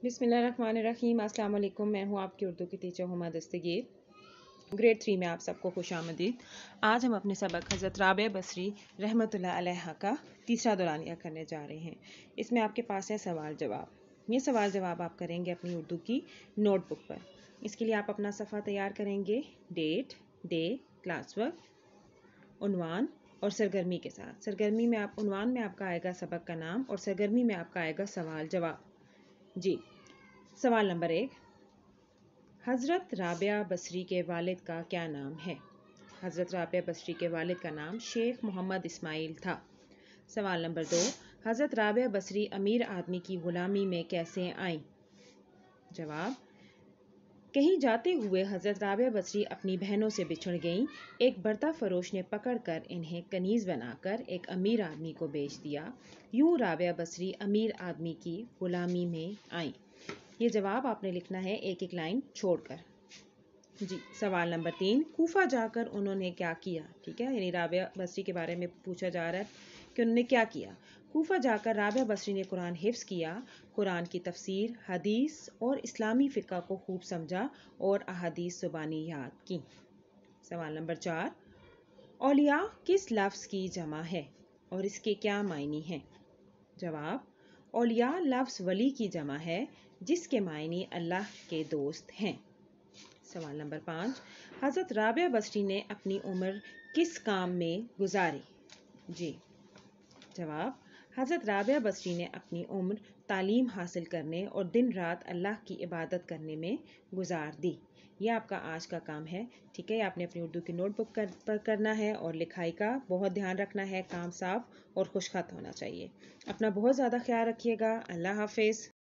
بسم اللہ الرحمن الرحیم۔ السلام علیکم، میں ہوں آپ کی اردو کی ٹیچر ہما دستگیر۔ گریڈ 3 میں آپ سب کو خوش آمدید۔ آج ہم اپنے سبق حضرت رابعہ بصری رحمۃ اللہ علیہ کا تیسرا دورانیہ کرنے جا رہے ہیں۔ اس میں آپ کے پاس ہے سوال جواب۔ یہ سوال جواب آپ کریں گے اپنی اردو کی نوٹ بک پر۔ اس کے لیے آپ اپنا صفحہ تیار کریں گے ڈیٹ، ڈے، کلاس ورک، عنوان اور سرگرمی کے ساتھ۔ سرگرمی میں عنوان میں آپ کا آئے گا سبق کا نام اور سرگرمی میں آپ کا آئے گا سوال جواب۔ جی، سوال نمبر 1، حضرت رابعہ بصری کے والد کا کیا نام ہے؟ حضرت رابعہ بصری کے والد کا نام شیخ محمد اسماعیل تھا۔ سوال نمبر 2، حضرت رابعہ بصری امیر آدمی کی غلامی میں کیسے آئیں؟ جواب، کہیں جاتے ہوئے حضرت رابعہ بصری اپنی بہنوں سے بچھڑ گئیں۔ ایک برتا فروش نے پکڑ کر انہیں کنیز بنا کر ایک امیر آدمی کو بیچ دیا۔ یوں رابعہ بصری امیر آدمی کی غلامی میں آئیں۔ یہ جواب آپ نے لکھنا ہے ایک ایک لائن چھوڑ کر۔ جی، سوال نمبر 3، کوفہ جا کر انہوں نے کیا کیا؟ ٹھیک ہے، یعنی رابعہ بصری کے بارے میں پوچھا جا رہا ہے کہ انہوں نے کیا کیا۔ کوفہ جا کر رابعہ بصری نے قرآن حفظ کیا، قرآن کی تفسیر، حدیث اور اسلامی فقہ کو خوب سمجھا اور احادیث زبانی یاد کی۔ سوال نمبر 4، اولیاء کس لفظ کی جمع ہے اور اس کے کیا معنی ہیں؟ جواب، اولیاء لفظ ولی کی جمع ہے جس کے معنی اللہ کے دوست ہیں۔ سوال نمبر 5، حضرت رابعہ بصری نے اپنی عمر کس کام میں گزاری؟ جی، جواب، حضرت رابعہ بصری نے اپنی عمر تعلیم حاصل کرنے اور دن رات اللہ کی عبادت کرنے میں گزار دی۔ یہ آپ کا آج کا کام ہے، ٹھیک ہے۔ آپ نے اپنی اردو کی نوٹ بک پر کرنا ہے اور لکھائی کا بہت دھیان رکھنا ہے، کام صاف اور خوش خط ہونا چاہیے۔ اپنا بہت زیادہ خیال رکھیے گا۔ اللہ حافظ۔